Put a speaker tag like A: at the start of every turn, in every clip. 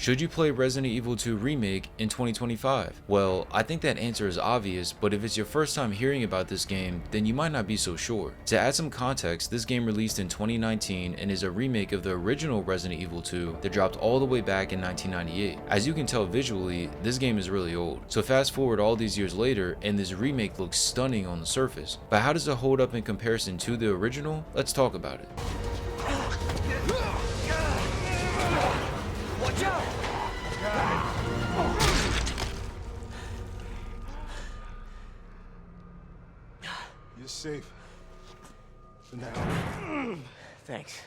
A: Should you play Resident Evil 2 Remake in 2025? Well, I think that answer is obvious, but if it's your first time hearing about this game, then you might not be so sure. To add some context, this game released in 2019 and is a remake of the original Resident Evil 2 that dropped all the way back in 1998. As you can tell visually, this game is really old. So fast forward all these years later, and this remake looks stunning on the surface. But how does it hold up in comparison to the original? Let's talk about it.
B: Watch out!
C: You're safe. For now.
B: Thanks.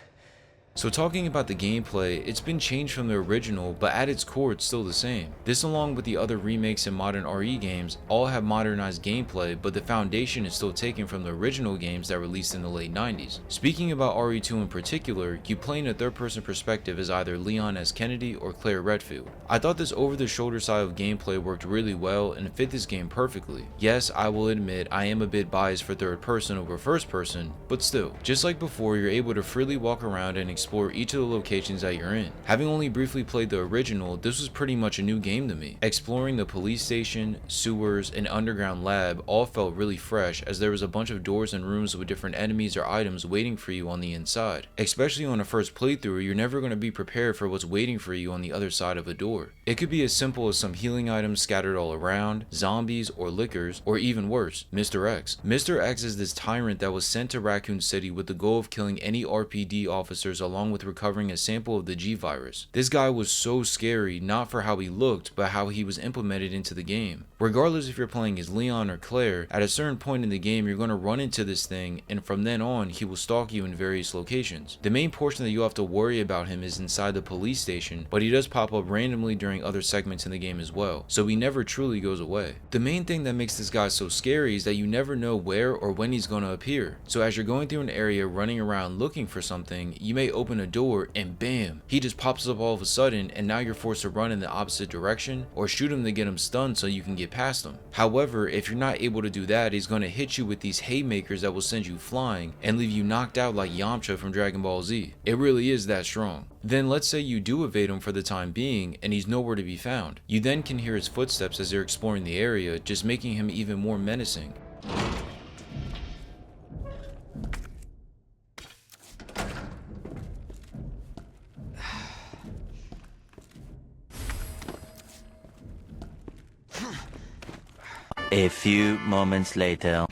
A: So talking about the gameplay, it's been changed from the original, but at its core it's still the same. This, along with the other remakes and modern RE games, all have modernized gameplay, but the foundation is still taken from the original games that released in the late 90s. Speaking about RE2 in particular, you play in a third-person perspective as either Leon S. Kennedy or Claire Redfield. I thought this over-the-shoulder style of gameplay worked really well and fit this game perfectly. Yes, I will admit I am a bit biased for third person over first person, but still. Just like before, you're able to freely walk around and explore each of the locations that you're in. Having only briefly played the original, this was pretty much a new game to me. Exploring the police station, sewers, and underground lab all felt really fresh, as there was a bunch of doors and rooms with different enemies or items waiting for you on the inside. Especially on a first playthrough, you're never going to be prepared for what's waiting for you on the other side of a door. It could be as simple as some healing items scattered all around, zombies or lickers, or even worse, Mr. X. Mr. X is this tyrant that was sent to Raccoon City with the goal of killing any RPD officers along with recovering a sample of the G virus. This guy was so scary, not for how he looked, but how he was implemented into the game. Regardless if you're playing as Leon or Claire, at a certain point in the game you're going to run into this thing, and from then on he will stalk you in various locations. The main portion that you have to worry about him is inside the police station, but he does pop up randomly during other segments in the game as well, so he never truly goes away. The main thing that makes this guy so scary is that you never know where or when he's going to appear. So as you're going through an area running around looking for something, you may open a door and bam, he just pops up all of a sudden, and now you're forced to run in the opposite direction or shoot him to get him stunned so you can get past him. However, if you're not able to do that, he's going to hit you with these haymakers that will send you flying and leave you knocked out like Yamcha from Dragon Ball Z. It really is that strong. Then let's say you do evade him for the time being and he's nowhere to be found. You then can hear his footsteps as you're exploring the area, just making him even more menacing.
D: A few moments later.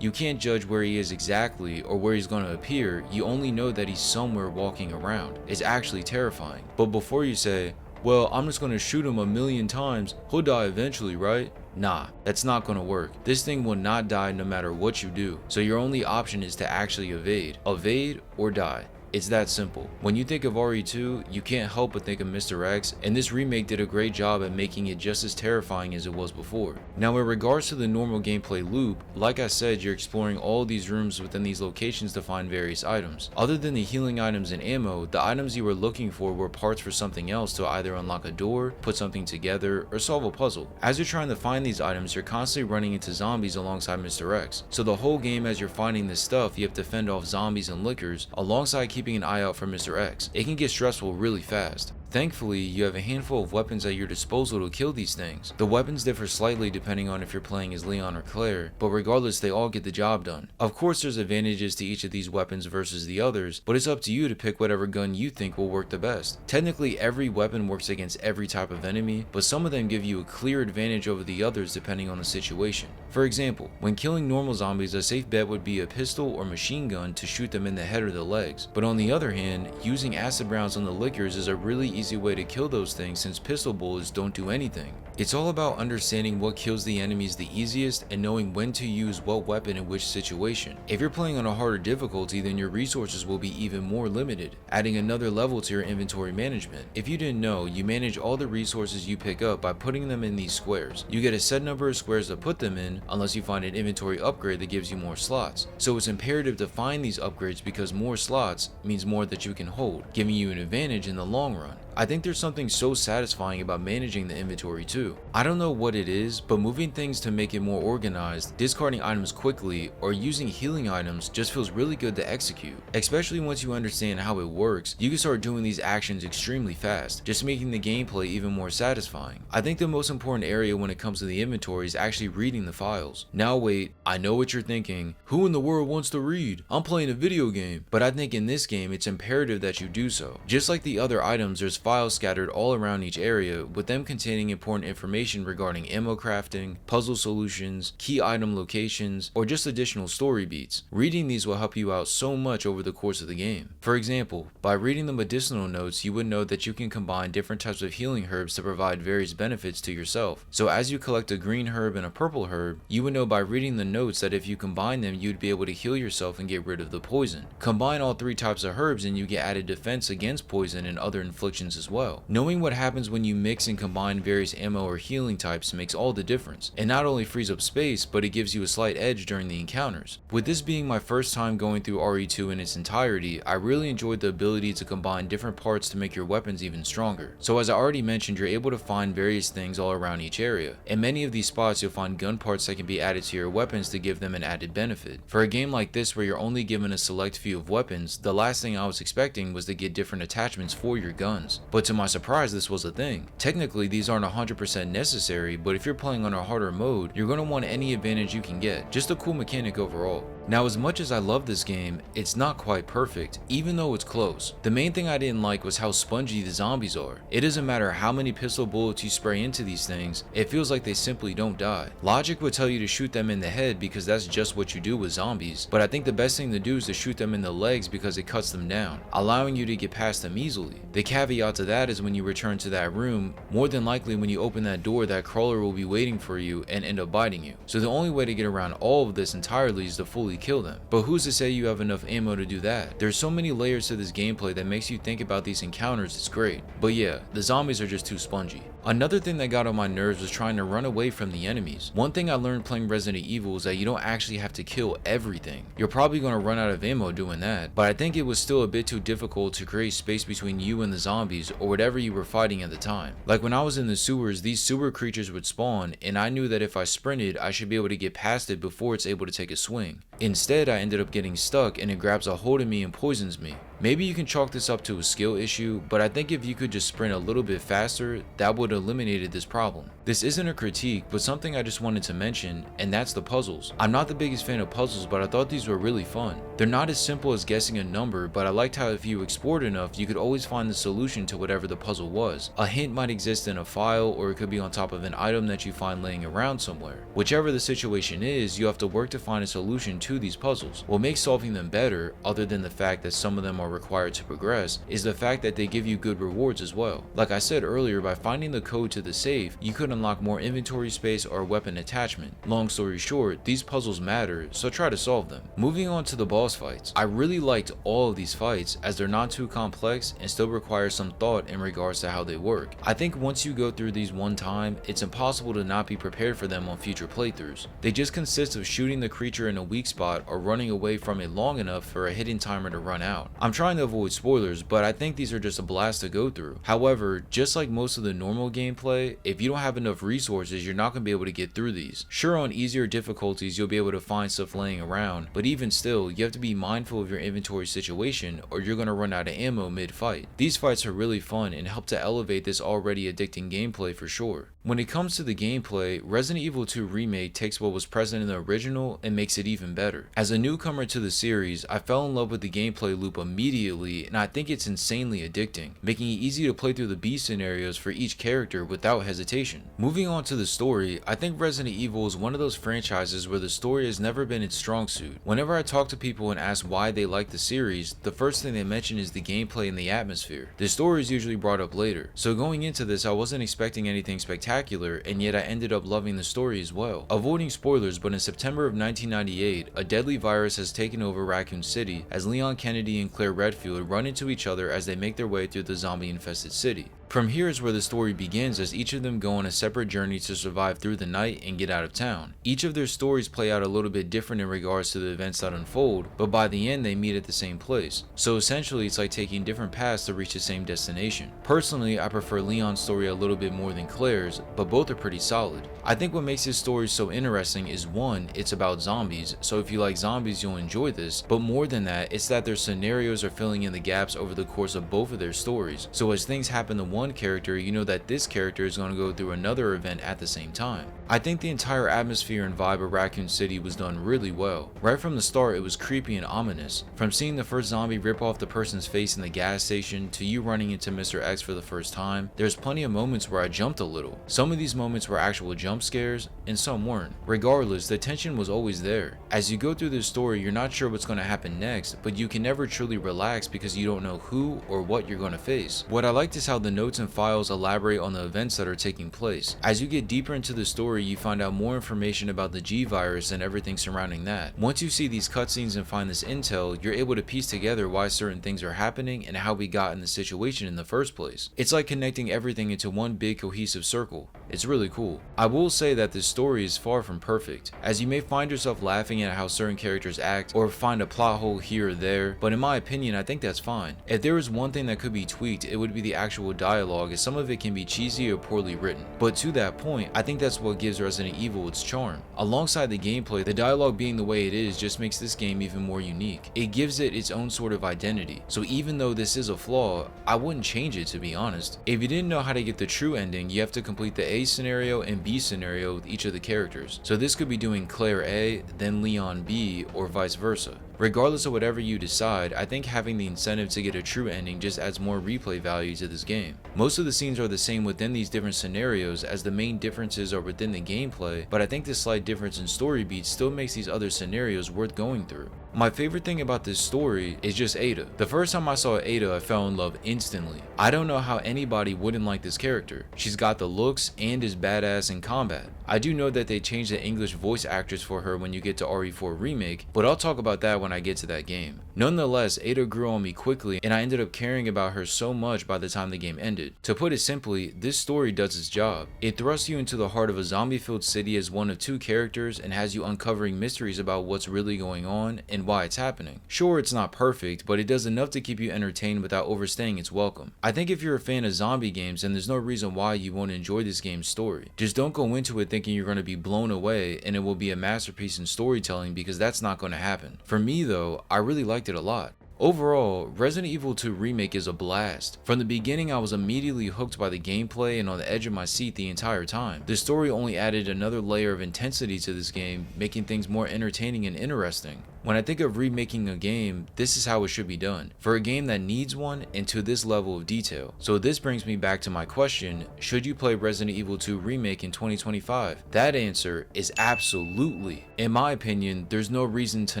A: You can't judge where he is exactly or where he's going to appear, you only know that he's somewhere walking around. It's actually terrifying. But before you say, well, I'm just going to shoot him a million times, he'll die eventually, right? Nah, that's not going to work. This thing will not die no matter what you do. So your only option is to actually evade. Evade or die. It's that simple. When you think of RE2, you can't help but think of Mr. X, and this remake did a great job at making it just as terrifying as it was before. Now in regards to the normal gameplay loop, like I said, you're exploring all of these rooms within these locations to find various items. Other than the healing items and ammo, the items you were looking for were parts for something else to either unlock a door, put something together, or solve a puzzle. As you're trying to find these items, you're constantly running into zombies alongside Mr. X. So the whole game as you're finding this stuff, you have to fend off zombies and lickers, alongside keeping an eye out for Mr. X. It can get stressful really fast. Thankfully, you have a handful of weapons at your disposal to kill these things. The weapons differ slightly depending on if you're playing as Leon or Claire, but regardless, they all get the job done. Of course, there's advantages to each of these weapons versus the others, but it's up to you to pick whatever gun you think will work the best. Technically, every weapon works against every type of enemy, but some of them give you a clear advantage over the others depending on the situation. For example, when killing normal zombies, a safe bet would be a pistol or machine gun to shoot them in the head or the legs. But on the other hand, using acid rounds on the lickers is a really easy way to kill those things since pistol bullets don't do anything. It's all about understanding what kills the enemies the easiest and knowing when to use what weapon in which situation. If you're playing on a harder difficulty, then your resources will be even more limited, adding another level to your inventory management. If you didn't know, you manage all the resources you pick up by putting them in these squares. You get a set number of squares to put them in unless you find an inventory upgrade that gives you more slots. So it's imperative to find these upgrades because more slots means more that you can hold, giving you an advantage in the long run. I think there's something so satisfying about managing the inventory too. I don't know what it is, but moving things to make it more organized, discarding items quickly, or using healing items just feels really good to execute. Especially once you understand how it works, you can start doing these actions extremely fast, just making the gameplay even more satisfying. I think the most important area when it comes to the inventory is actually reading the files. Now wait, I know what you're thinking. Who in the world wants to read? I'm playing a video game. But I think in this game it's imperative that you do so. Just like the other items, there's files scattered all around each area, with them containing important information regarding ammo crafting, puzzle solutions, key item locations, or just additional story beats. Reading these will help you out so much over the course of the game. For example, by reading the medicinal notes, you would know that you can combine different types of healing herbs to provide various benefits to yourself. So as you collect a green herb and a purple herb, you would know by reading the notes that if you combine them, you'd be able to heal yourself and get rid of the poison. Combine all three types of herbs and you get added defense against poison and other inflictions as well. Knowing what happens when you mix and combine various ammo or healing types makes all the difference. It not only frees up space, but it gives you a slight edge during the encounters. With this being my first time going through RE2 in its entirety, I really enjoyed the ability to combine different parts to make your weapons even stronger. So as I already mentioned, you're able to find various things all around each area. In many of these spots, you'll find gun parts that can be added to your weapons to give them an added benefit. For a game like this where you're only given a select few of weapons, the last thing I was expecting was to get different attachments for your guns. But to my surprise, this was a thing. Technically, these aren't 100% necessary, but if you're playing on a harder mode, you're going to want any advantage you can get. Just a cool mechanic overall. Now, as much as I love this game, it's not quite perfect, even though it's close. The main thing I didn't like was how spongy the zombies are. It doesn't matter how many pistol bullets you spray into these things, it feels like they simply don't die. Logic would tell you to shoot them in the head because that's just what you do with zombies, but I think the best thing to do is to shoot them in the legs because it cuts them down, allowing you to get past them easily. The caveat to that is when you return to that room, more than likely when you open that door, that crawler will be waiting for you and end up biting you. So the only way to get around all of this entirely is to fully kill them. But who's to say you have enough ammo to do that? There's so many layers to this gameplay that makes you think about these encounters, it's great. But yeah, the zombies are just too spongy. Another thing that got on my nerves was trying to run away from the enemies. One thing I learned playing Resident Evil is that you don't actually have to kill everything. You're probably going to run out of ammo doing that, but I think it was still a bit too difficult to create space between you and the zombies or whatever you were fighting at the time. Like when I was in the sewers, these sewer creatures would spawn, and I knew that if I sprinted, I should be able to get past it before it's able to take a swing. Instead, I ended up getting stuck and it grabs a hold of me and poisons me. Maybe you can chalk this up to a skill issue, but I think if you could just sprint a little bit faster, that would have eliminated this problem. This isn't a critique, but something I just wanted to mention, and that's the puzzles. I'm not the biggest fan of puzzles, but I thought these were really fun. They're not as simple as guessing a number, but I liked how if you explored enough, you could always find the solution to whatever the puzzle was. A hint might exist in a file, or it could be on top of an item that you find laying around somewhere. Whichever the situation is, you have to work to find a solution to these puzzles. What makes solving them better, other than the fact that some of them are required to progress, is the fact that they give you good rewards as well. Like I said earlier, by finding the code to the safe, you could unlock more inventory space or weapon attachment. Long story short, these puzzles matter, so try to solve them. Moving on to the boss fights. I really liked all of these fights as they're not too complex and still require some thought in regards to how they work. I think once you go through these one time, it's impossible to not be prepared for them on future playthroughs. They just consist of shooting the creature in a weak spot or running away from it long enough for a hidden timer to run out. I'm trying to avoid spoilers, but I think these are just a blast to go through. However, just like most of the normal gameplay, if you don't have enough resources, you're not going to be able to get through these. Sure, on easier difficulties, you'll be able to find stuff laying around, but even still, you have to be mindful of your inventory situation or you're going to run out of ammo mid-fight. These fights are really fun and help to elevate this already addicting gameplay for sure. When it comes to the gameplay, Resident Evil 2 Remake takes what was present in the original and makes it even better. As a newcomer to the series, I fell in love with the gameplay loop immediately, and I think it's insanely addicting, making it easy to play through the B scenarios for each character without hesitation. Moving on to the story, I think Resident Evil is one of those franchises where the story has never been its strong suit. Whenever I talk to people and ask why they like the series, the first thing they mention is the gameplay and the atmosphere. The story is usually brought up later, so going into this I wasn't expecting anything spectacular, and yet I ended up loving the story as well. Avoiding spoilers, but in September of 1998, a deadly virus has taken over Raccoon City as Leon Kennedy and Claire Redfield run into each other as they make their way through the zombie-infested city. From here is where the story begins, as each of them go on a separate journey to survive through the night and get out of town. Each of their stories play out a little bit different in regards to the events that unfold, but by the end they meet at the same place. So essentially it's like taking different paths to reach the same destination. Personally, I prefer Leon's story a little bit more than Claire's, but both are pretty solid. I think what makes his story so interesting is, one, it's about zombies, so if you like zombies you'll enjoy this, but more than that, it's that their scenarios are filling in the gaps over the course of both of their stories. So as things happen to one character, you know that this character is going to go through another event at the same time. I think the entire atmosphere and vibe of Raccoon City was done really well. Right from the start it was creepy and ominous. From seeing the first zombie rip off the person's face in the gas station to you running into Mr. X for the first time, there's plenty of moments where I jumped a little. Some of these moments were actual jump scares and some weren't. Regardless, the tension was always there. As you go through this story, you're not sure what's going to happen next, but you can never truly relax because you don't know who or what you're going to face. What I liked is how the notes and files elaborate on the events that are taking place. As you get deeper into the story, you find out more information about the G virus and everything surrounding that. Once you see these cutscenes and find this intel, you're able to piece together why certain things are happening and how we got in the situation in the first place. It's like connecting everything into one big cohesive circle. It's really cool. I will say that this story is far from perfect, as you may find yourself laughing at how certain characters act or find a plot hole here or there, but in my opinion I think that's fine. If there is one thing that could be tweaked, it would be the actual dialogue, as some of it can be cheesy or poorly written. But to that point, I think that's what gives Resident Evil its charm. Alongside the gameplay, the dialogue being the way it is just makes this game even more unique. It gives it its own sort of identity. So even though this is a flaw, I wouldn't change it, to be honest. If you didn't know how to get the true ending, you have to complete the A scenario and B scenario with each of the characters. So this could be doing Claire A, then Leon B, or vice versa. Regardless of whatever you decide, I think having the incentive to get a true ending just adds more replay value to this game. Most of the scenes are the same within these different scenarios, as the main differences are within the gameplay, but I think this slight difference in story beats still makes these other scenarios worth going through. My favorite thing about this story is just Ada. The first time I saw Ada, I fell in love instantly. I don't know how anybody wouldn't like this character. She's got the looks and is badass in combat. I do know that they changed the English voice actress for her when you get to RE4 Remake, but I'll talk about that when I get to that game. Nonetheless, Ada grew on me quickly, and I ended up caring about her so much by the time the game ended. To put it simply, this story does its job. It thrusts you into the heart of a zombie-filled city as one of two characters and has you uncovering mysteries about what's really going on and why it's happening. Sure, it's not perfect, but it does enough to keep you entertained without overstaying its welcome. I think if you're a fan of zombie games, then there's no reason why you won't enjoy this game's story. Just don't go into it thinking you're going to be blown away and it will be a masterpiece in storytelling, because that's not going to happen. For me though, I really liked it a lot. Overall, Resident Evil 2 Remake is a blast. From the beginning, I was immediately hooked by the gameplay and on the edge of my seat the entire time. The story only added another layer of intensity to this game, making things more entertaining and interesting. When I think of remaking a game, this is how it should be done, for a game that needs one and to this level of detail. So this brings me back to my question, should you play Resident Evil 2 Remake in 2025? That answer is absolutely. In my opinion, there's no reason to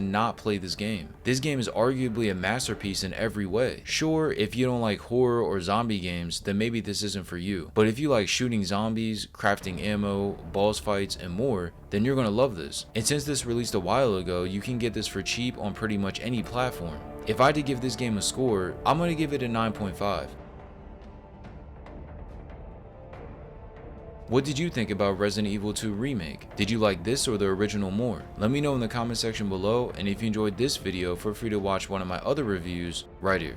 A: not play this game. This game is arguably a masterpiece in every way. Sure, if you don't like horror or zombie games, then maybe this isn't for you. But if you like shooting zombies, crafting ammo, boss fights, and more, then you're gonna love this. And since this released a while ago, you can get this for cheap on pretty much any platform. If I had to give this game a score, I'm gonna give it a 9.5. What did you think about Resident Evil 2 Remake? Did you like this or the original more? Let me know in the comment section below, and if you enjoyed this video, feel free to watch one of my other reviews right here.